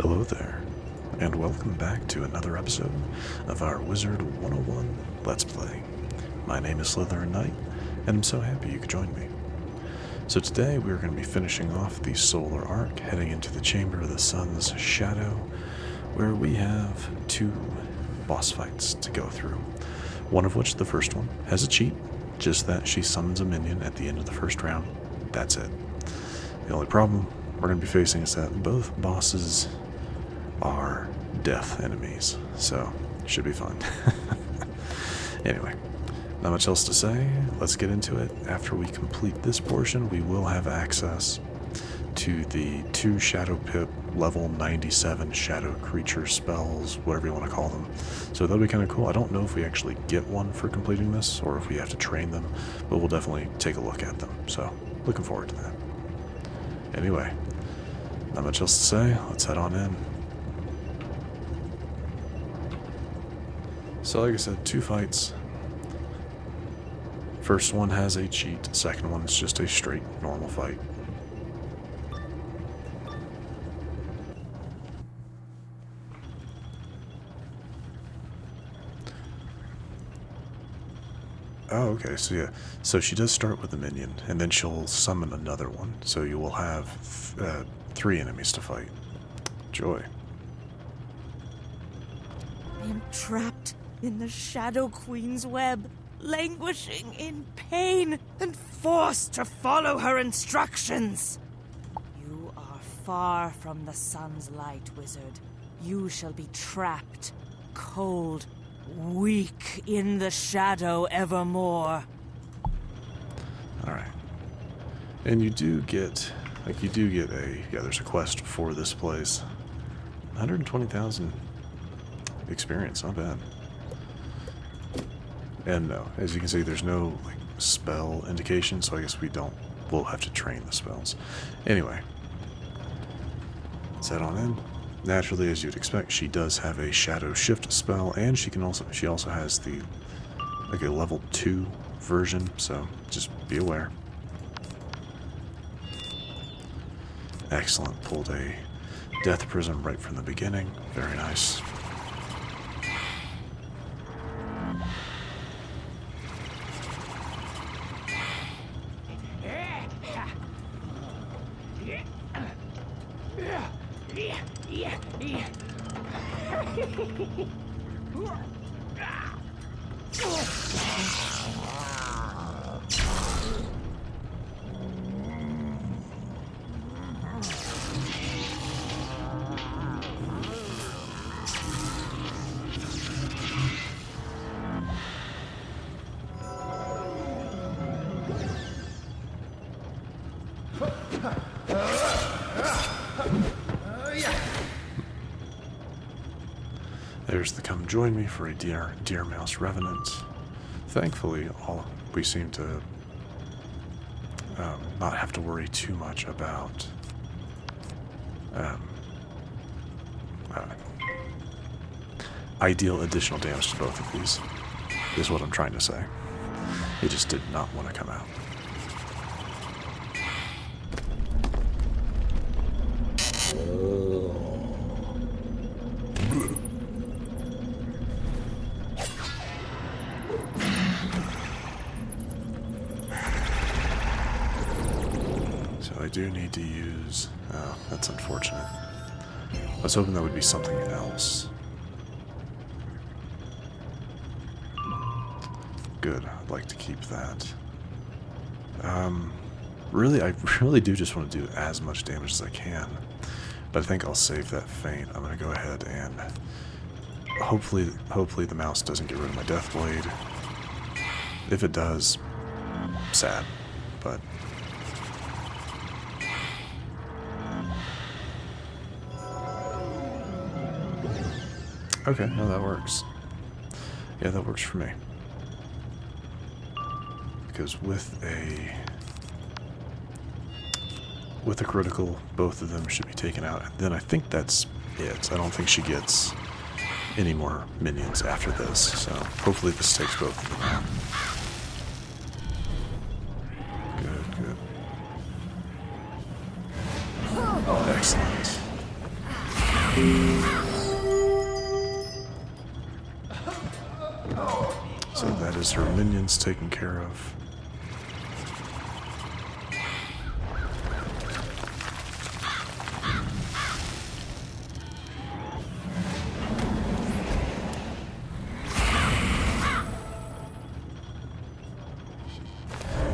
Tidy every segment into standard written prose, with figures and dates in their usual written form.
Hello there, and welcome back to another episode of our Wizard101 Let's Play. My name is SlytherinKnight, and I'm so happy you could join me. So today we're going to be finishing off the solar arc, heading into the Chamber of the Sun's Shadow, where we have 2 boss fights to go through. One of which, the first one, has a cheat, just that she summons a minion at the end of the first round. That's it. The only problem we're going to be facing is that both bosses are death enemies, so should be fun. Anyway, not much else to say. Let's get into it. After we complete this portion, we will have access to the 2 Shadow Pip level 97 shadow creature spells, whatever you want to call them. So that'll be kind of cool. I don't know if we actually get one for completing this or if we have to train them, but we'll definitely take a look at them. So looking forward to that. Anyway, not much else to say. Let's head on in. So like I said, 2 fights. First one has a cheat, second one is just a straight normal fight. Oh, okay, so yeah. So she does start with a minion, and then she'll summon another one. So you will have 3 enemies to fight. Joy. I am trapped in the Shadow Queen's web, languishing in pain and forced to follow her instructions. You are far from the sun's light, wizard. You shall be trapped, cold, weak in the shadow evermore. Alright. And you do get, there's a quest for this place. 120,000 experience, not bad. And no, as you can see, there's no spell indication, so I guess we'll have to train the spells. Anyway, let's head on in. Naturally, as you'd expect, she does have a shadow shift spell, and she also has the a level 2 version, so just be aware. Excellent, pulled a death prism right from the beginning. Very nice. There's the come join me for a deer mouse revenant. Thankfully, we seem to not have to worry too much about ideal additional damage to both of these, is what I'm trying to say. It just did not want to come out. I do need to use... Oh, that's unfortunate. I was hoping that would be something else. Good, I'd like to keep that. Really, I really do just want to do as much damage as I can. But I think I'll save that feint. I'm going to go ahead and... Hopefully the mouse doesn't get rid of my death blade. If it does, sad. But... Okay, no, that works. Yeah, that works for me. Because with a critical, both of them should be taken out. And then I think that's it. I don't think she gets any more minions after this. So hopefully this takes both of them out. Good, good. Excellent. So that is her minions taken care of.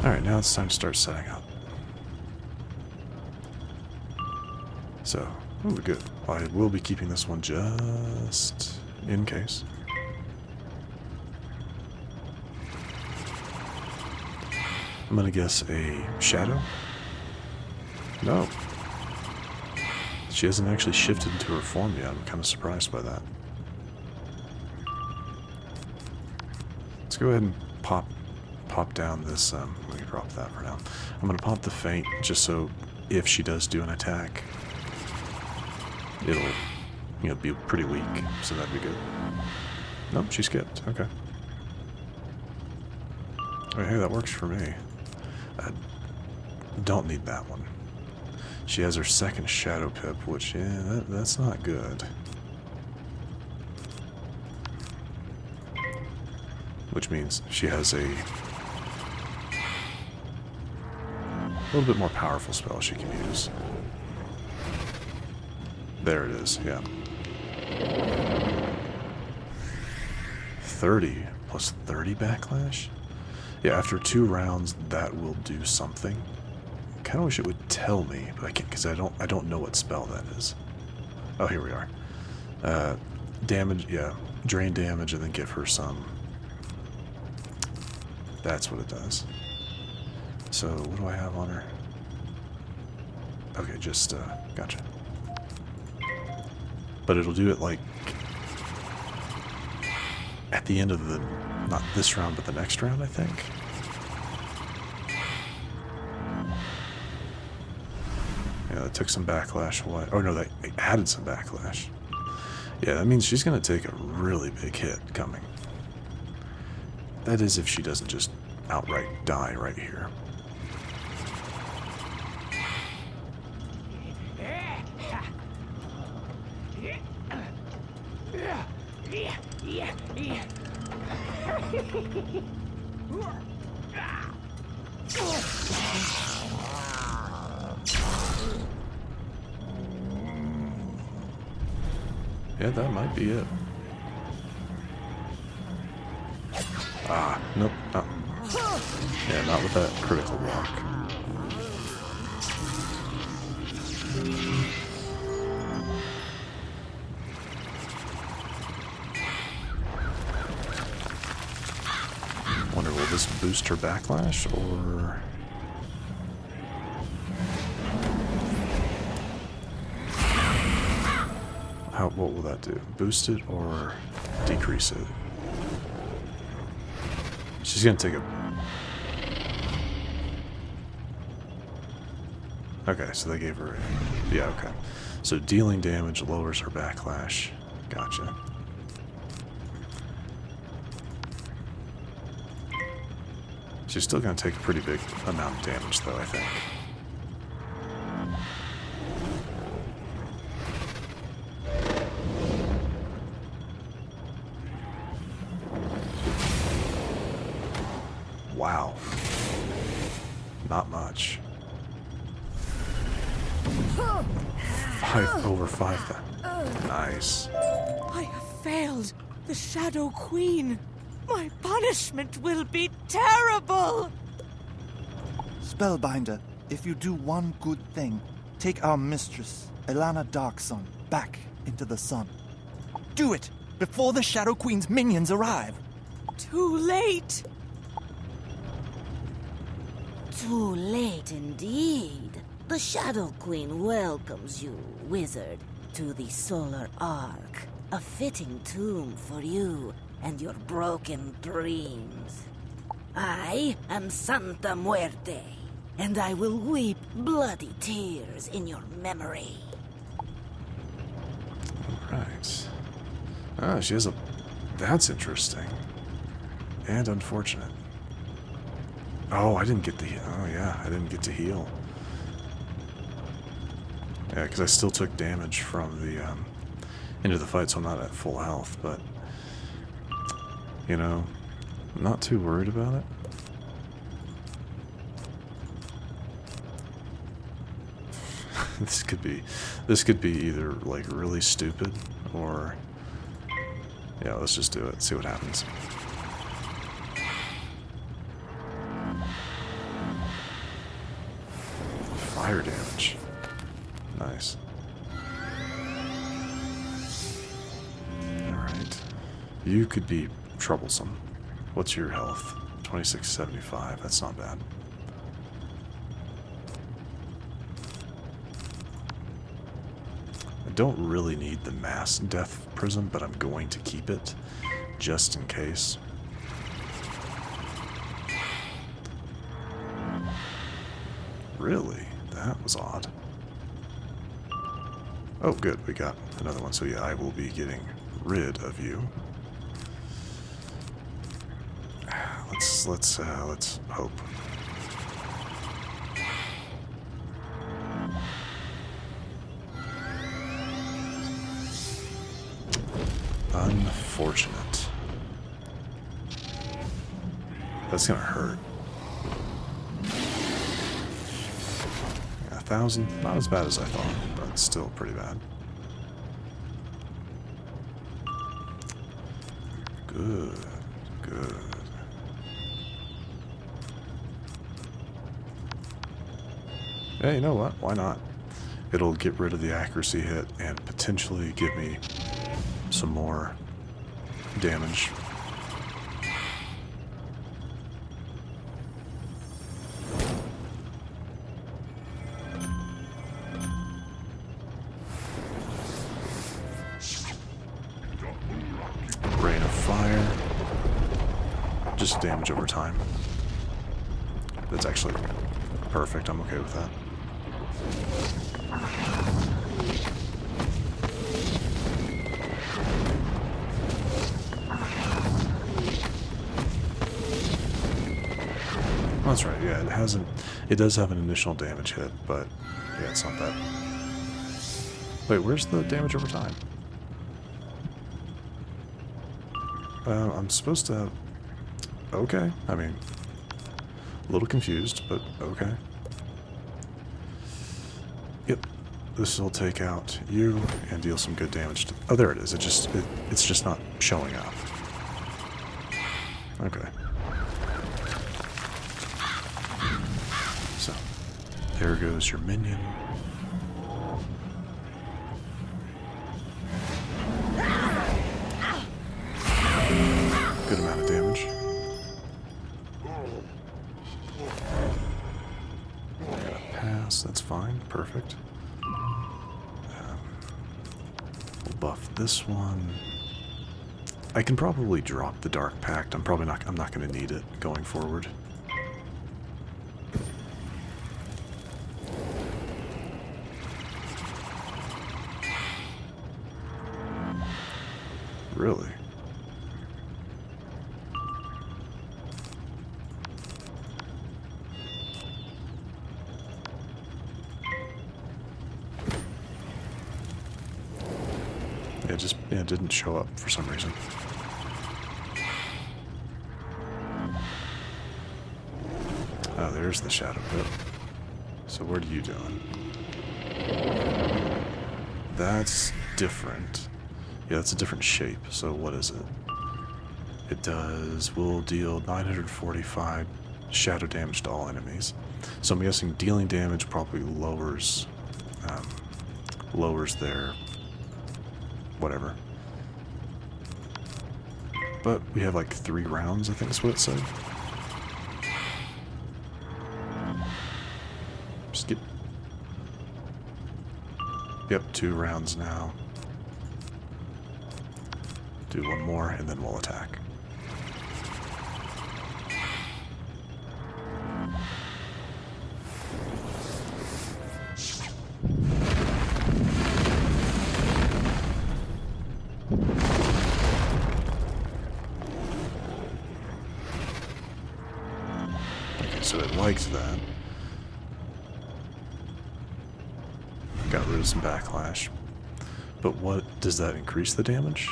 Alright, now it's time to start setting up. So, we're good. I will be keeping this one just in case. I'm gonna guess a shadow? No. She hasn't actually shifted into her form yet. I'm kind of surprised by that. Let's go ahead and pop down this, let me drop that for now. I'm gonna pop the feint just so if she does do an attack, it'll, you know, be pretty weak, so that'd be good. Nope, she skipped. Okay. Alright, hey, that works for me. I don't need that one. She has her second Shadow Pip, which, yeah, that's not good. Which means she has a little bit more powerful spell she can use. There it is, yeah. 30 plus 30 backlash? Yeah, after 2 rounds, that will do something. Kind of wish it would tell me, but I can't because I don't know what spell that is. Oh, here we are. Damage, yeah, drain damage, and then give her some. That's what it does. So what do I have on her? Okay, just gotcha. But it'll do it like at the end of the, not this round, but the next round, I think. Yeah, that took some backlash away. Oh no, they added some backlash. Yeah, that means she's gonna take a really big hit coming. That is if she doesn't just outright die right here. Yeah, that might be it. Ah, nope, not. Yeah, not with that critical block. Wonder, will this boost her backlash, or... what will that do? Boost it or decrease it? She's gonna take a... Okay, so they gave her a... Yeah, okay. So dealing damage lowers her backlash. Gotcha. She's still gonna take a pretty big amount of damage, though, I think. Wow. Not much. Over 5,000. Nice. I have failed the Shadow Queen. My punishment will be terrible. Spellbinder, if you do one good thing, take our mistress, Elana Darksun, back into the sun. Do it before the Shadow Queen's minions arrive. Too late. Too late indeed. The Shadow Queen welcomes you, wizard, to the Solar Ark, a fitting tomb for you and your broken dreams. I am Santa Muerte, and I will weep bloody tears in your memory. Right. Ah, she has a... That's interesting. And unfortunate. Oh, I didn't get the... Oh, yeah, I didn't get to heal. Yeah, because I still took damage from the into the fight, so I'm not at full health, but, you know, I'm not too worried about it. This could be either, like, really stupid, or, yeah, let's just do it, see what happens. Fire damage. Nice. Alright. You could be troublesome. What's your health? 2675. That's not bad. I don't really need the mass death prism, but I'm going to keep it just in case. Really? That was odd. Oh, good. We got another one. So yeah, I will be getting rid of you. Let's hope. Unfortunate. That's gonna hurt. 1,000, not as bad as I thought, but still pretty bad. Good, good. Yeah, you know what? Why not? It'll get rid of the accuracy hit and potentially give me some more damage. Rain of fire. Just damage over time. That's actually perfect. I'm okay with that. That's right, yeah, it does have an initial damage hit, but yeah, it's not that. Wait, where's the damage over time? I'm supposed to have, okay, I mean, a little confused, but okay. Yep, this will take out you and deal some good damage to, oh, there it is, it's just not showing up. Okay. So, there goes your minion. Good amount of damage. I got a pass, that's fine, perfect. We'll buff this one. I can probably drop the Dark Pact. I'm not going to need it going forward. Really? It didn't show up for some reason. Oh, there's the shadow pit. So what are you doing? That's different. Yeah, that's a different shape. So what is it? It will deal 945 shadow damage to all enemies. So I'm guessing dealing damage probably lowers their whatever. But we have like 3 rounds, I think is what it said. Skip. Yep, 2 rounds now. Do one more and then we'll attack. So it liked that. Got rid of some backlash. But what, does that increase the damage?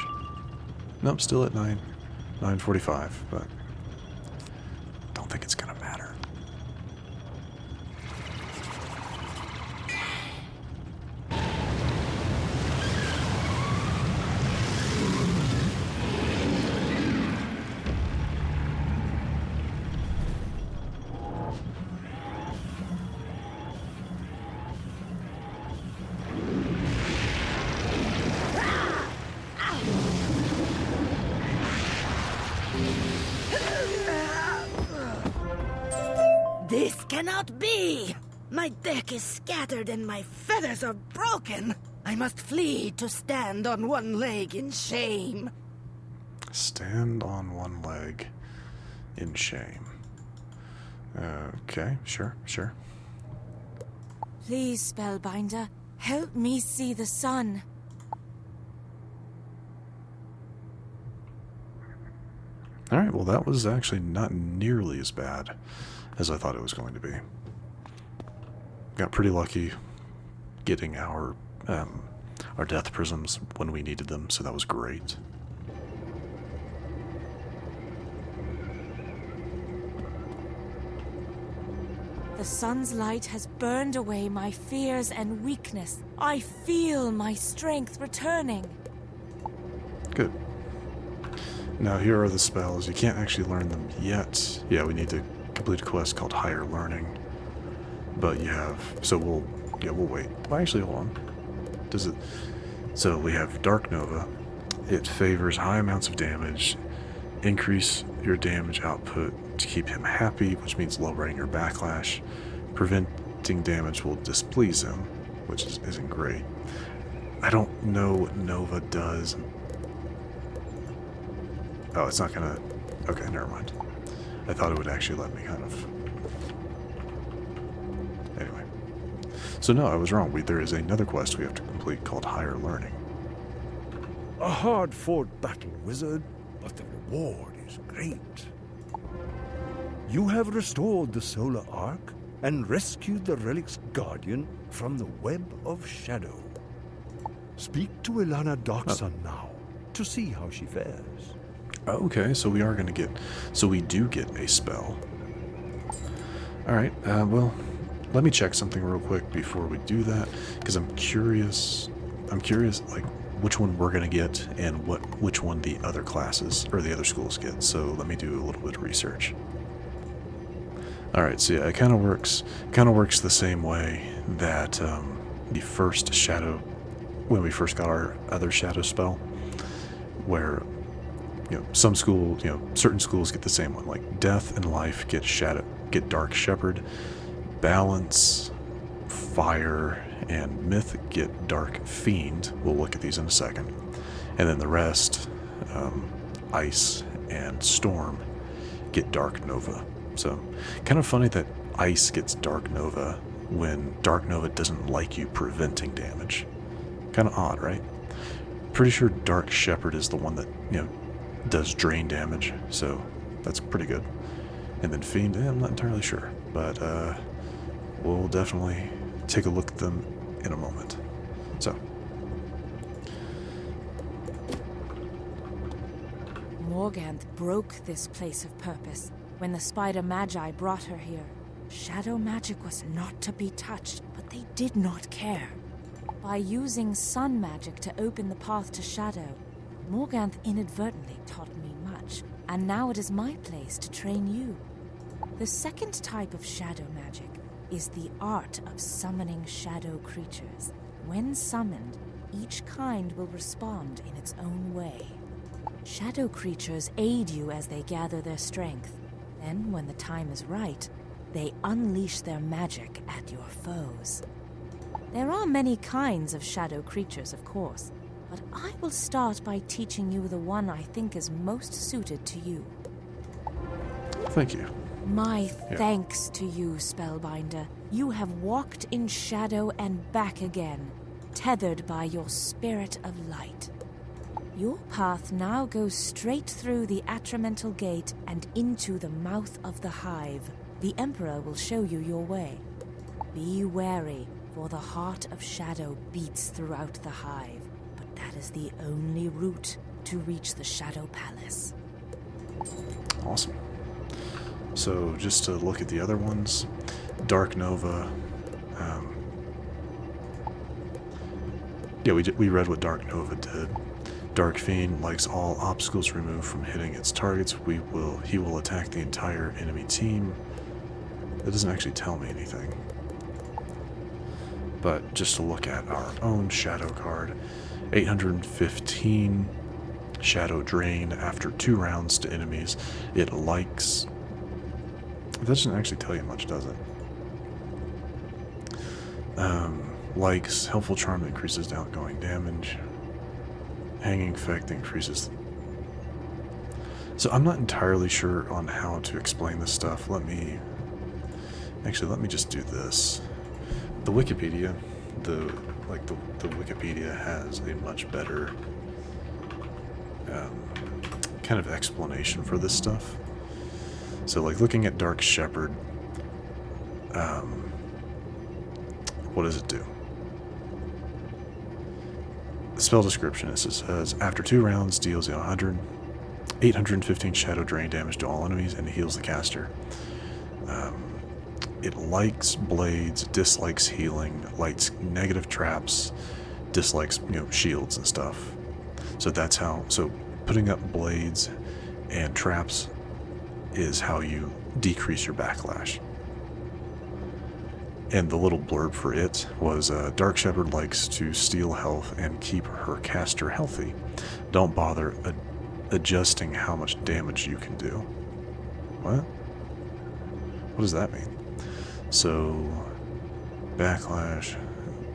Nope, still at 945, but don't think it's gonna matter. This cannot be! My deck is scattered and my feathers are broken. I must flee to stand on one leg in shame. Stand on one leg in shame. Okay, sure. Please, Spellbinder, help me see the sun. Alright, well that was actually not nearly as bad as I thought it was going to be. Got pretty lucky getting our death prisms when we needed them, so that was great. The sun's light has burned away my fears and weakness. I feel my strength returning. Good. Now here are the spells. You can't actually learn them yet. Yeah, we need to complete a quest called Higher Learning. But you have, so we'll wait. Well, actually, hold on. Does it? So we have Dark Nova. It favors high amounts of damage. Increase your damage output to keep him happy, which means lowering your backlash. Preventing damage will displease him, which isn't great. I don't know what Nova does. Oh, it's not gonna... Okay, never mind. I thought it would actually let me kind of... Anyway. So no, I was wrong. There is another quest we have to complete called Higher Learning. A hard-fought battle, wizard, but the reward is great. You have restored the solar arc and rescued the relic's guardian from the web of shadow. Speak to Ilana Darksun now to see how she fares. Okay, so we are going to get... So we do get a spell. Alright, well, let me check something real quick before we do that, because I'm curious, like, which one we're going to get and which one the other classes, or the other schools get, so let me do a little bit of research. Alright, so yeah, it kind of works the same way that the first shadow, when we first got our other shadow spell, where... You know, certain schools get the same one. Like Death and Life get Dark Shepherd, Balance, Fire, and Myth get Dark Fiend. We'll look at these in a second. And then the rest, Ice and Storm, get Dark Nova. So, kind of funny that Ice gets Dark Nova when Dark Nova doesn't like you preventing damage. Kind of odd, right? Pretty sure Dark Shepherd is the one that, does drain damage, so that's pretty good. And then Fiend, I'm not entirely sure, but we'll definitely take a look at them in a moment. So. Morganth broke this place of purpose when the Spider Magi brought her here. Shadow magic was not to be touched, but they did not care. By using sun magic to open the path to shadow, Morganth inadvertently taught me much, and now it is my place to train you. The second type of shadow magic is the art of summoning shadow creatures. When summoned, each kind will respond in its own way. Shadow creatures aid you as they gather their strength. Then, when the time is right, they unleash their magic at your foes. There are many kinds of shadow creatures, of course, but I will start by teaching you the one I think is most suited to you. Thank you. My thanks to you, Spellbinder. You have walked in shadow and back again, tethered by your spirit of light. Your path now goes straight through the Atramental Gate and into the mouth of the Hive. The Emperor will show you your way. Be wary, for the heart of shadow beats throughout the Hive. But That is the only route to reach the Shadow Palace. Awesome. So just to look at the other ones, Dark Nova. We read what Dark Nova did. Dark Fiend likes all obstacles removed from hitting its targets. He will attack the entire enemy team. That doesn't actually tell me anything. But just to look at our own Shadow card, 815 Shadow Drain after 2 rounds to enemies. It likes... That doesn't actually tell you much, does it? Likes Helpful Charm that increases outgoing damage. Hanging Effect that increases... So I'm not entirely sure on how to explain this stuff. Let me just do this. The Wikipedia, the Wikipedia has a much better kind of explanation for this stuff. So, like, looking at Dark Shepherd, what does it do? The spell description, it says, after 2 rounds, deals 815 Shadow Drain damage to all enemies and heals the caster. It likes blades, dislikes healing, likes negative traps, dislikes, shields and stuff. So that's how, putting up blades and traps is how you decrease your backlash. And the little blurb for it was, Dark Shepherd likes to steal health and keep her caster healthy. Don't bother adjusting how much damage you can do. What? What does that mean? So, backlash.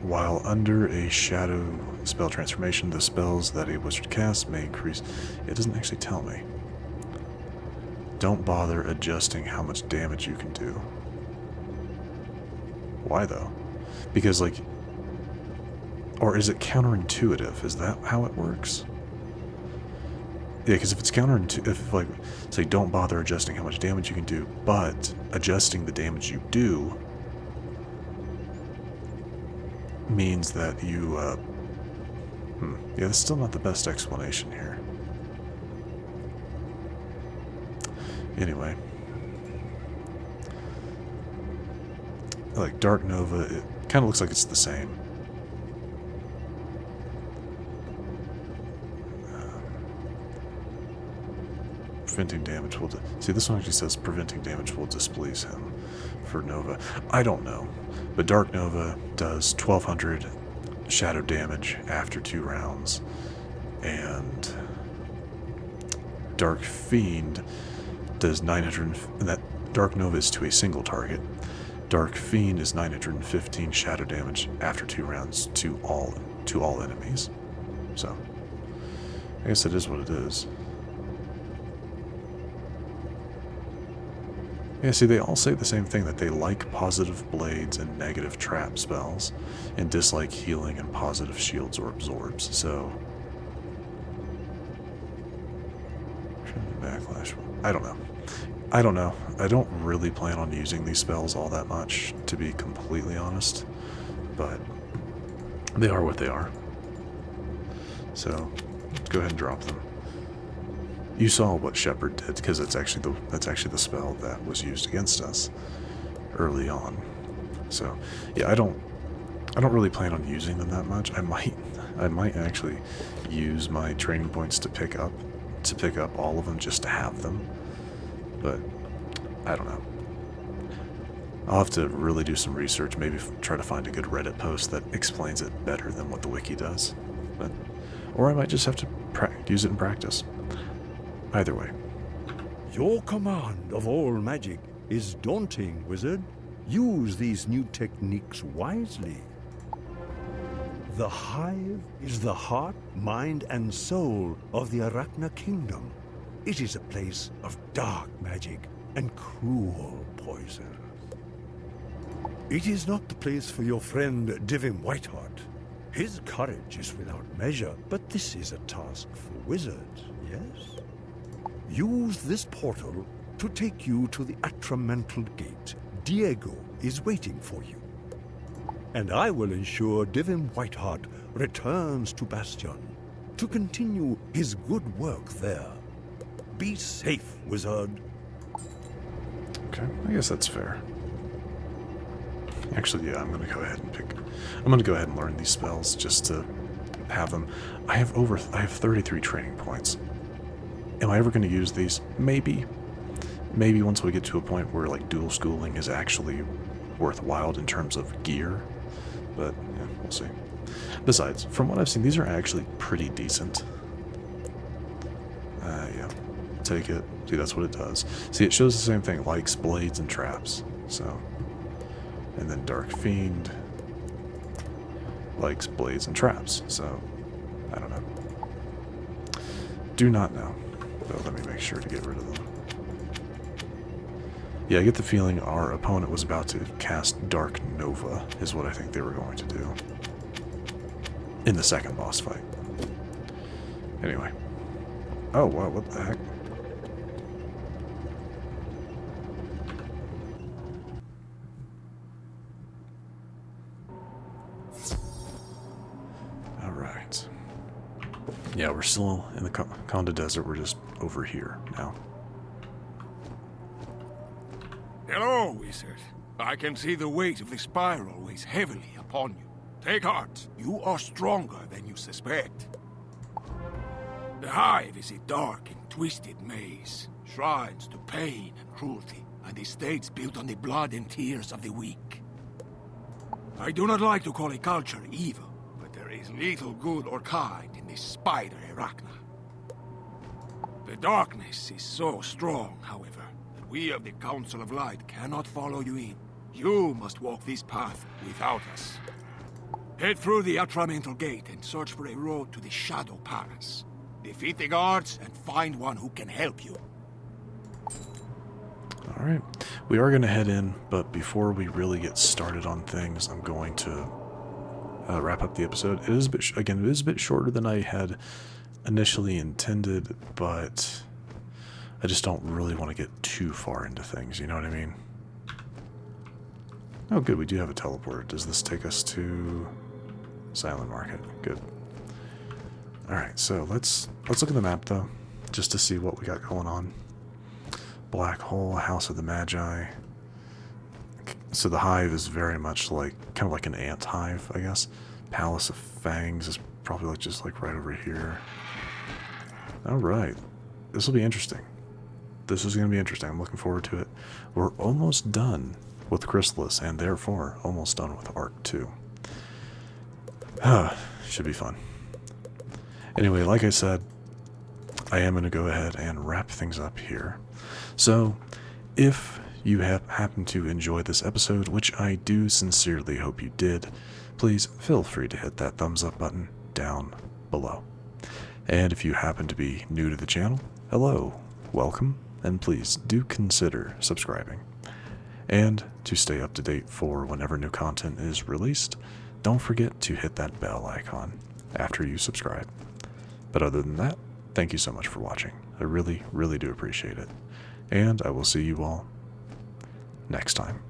While under a shadow spell transformation, the spells that a wizard casts may increase. It doesn't actually tell me. Don't bother adjusting how much damage you can do. Why though? Because, like, or is it counterintuitive? Is that how it works? Yeah, because if it's counterintuitive, if, like, say, don't bother adjusting how much damage you can do, but adjusting the damage you do means that you, yeah, that's still not the best explanation here. Anyway. Like, Dark Nova, it kind of looks like it's the same. Preventing damage will... See, this one actually says preventing damage will displease him for Nova. I don't know. But Dark Nova does 1200 shadow damage after 2 rounds. And Dark Fiend does 900... And that Dark Nova is to a single target. Dark Fiend is 915 shadow damage after 2 rounds to all enemies. So, I guess it is what it is. Yeah, see, they all say the same thing, that they like positive blades and negative trap spells, and dislike healing and positive shields or absorbs, so... Backlash. I don't know. I don't really plan on using these spells all that much, to be completely honest, but they are what they are. So, go ahead and drop them. You saw what Shepherd did, because that's actually the spell that was used against us early on. So, yeah, I don't really plan on using them that much. I might actually use my training points to pick up all of them just to have them. But I don't know. I'll have to really do some research, maybe try to find a good Reddit post that explains it better than what the wiki does. Or I might just have to use it in practice. Either way. Your command of all magic is daunting, wizard. Use these new techniques wisely. The Hive is the heart, mind, and soul of the Arachna Kingdom. It is a place of dark magic and cruel poison. It is not the place for your friend Divim Whiteheart. His courage is without measure, but this is a task for wizards, yes? Use this portal to take you to the Atramental Gate. Diego is waiting for you. And I will ensure Divim Whiteheart returns to Bastion to continue his good work there. Be safe, wizard. Okay, I guess that's fair. Actually, yeah, I'm gonna go ahead and learn these spells just to have them. I have 33 training points. Am I ever gonna use these? Maybe. Maybe once we get to a point where like dual schooling is actually worthwhile in terms of gear. But yeah, we'll see. Besides, from what I've seen, these are actually pretty decent. Yeah. Take it. See, that's what it does. See, it shows the same thing, likes, blades, and traps. So, and then Dark Fiend likes blades and traps. So, I don't know. Do not know. But let me make sure to get rid of them. Yeah, I get the feeling our opponent was about to cast Dark Nova, is what I think they were going to do. In the second boss fight. Anyway. Oh, wow, what the heck? Alright. Yeah, we're still in the Conda Desert, we're just over here now. Hello, wizard. I can see the weight of the spiral weighs heavily upon you. Take heart. You are stronger than you suspect. The hive is a dark and twisted maze. Shrines to pain and cruelty, and estates built on the blood and tears of the weak. I do not like to call a culture evil, but there is little good or kind in this spider Arachna. The darkness is so strong, however, that we of the Council of Light cannot follow you in. You must walk this path without us. Head through the Atramental Gate and search for a road to the Shadow Palace. Defeat the guards and find one who can help you. Alright, we are going to head in, but before we really get started on things, I'm going to wrap up the episode. It is a bit, again, it is a bit shorter than I had initially intended, but I just don't really want to get too far into things, you know what I mean? Oh good, we do have a teleporter. Does this take us to Silent Market? Good. Alright, so let's look at the map though, just to see what we got going on. Black Hole, House of the Magi. So the hive is very much like, kind of like an ant hive, I guess. Palace of Fangs is probably like just like right over here. Alright, this will be interesting. This is going to be interesting. I'm looking forward to it. We're almost done with Khrysalis, and therefore almost done with Arc 2. Should be fun. Anyway, like I said, I am going to go ahead and wrap things up here. So, if you have happened to enjoy this episode, which I do sincerely hope you did, please feel free to hit that thumbs up button down below. And if you happen to be new to the channel, hello, welcome, and please do consider subscribing. And to stay up to date for whenever new content is released, don't forget to hit that bell icon after you subscribe. But other than that, thank you so much for watching. I really, really do appreciate it. And I will see you all next time.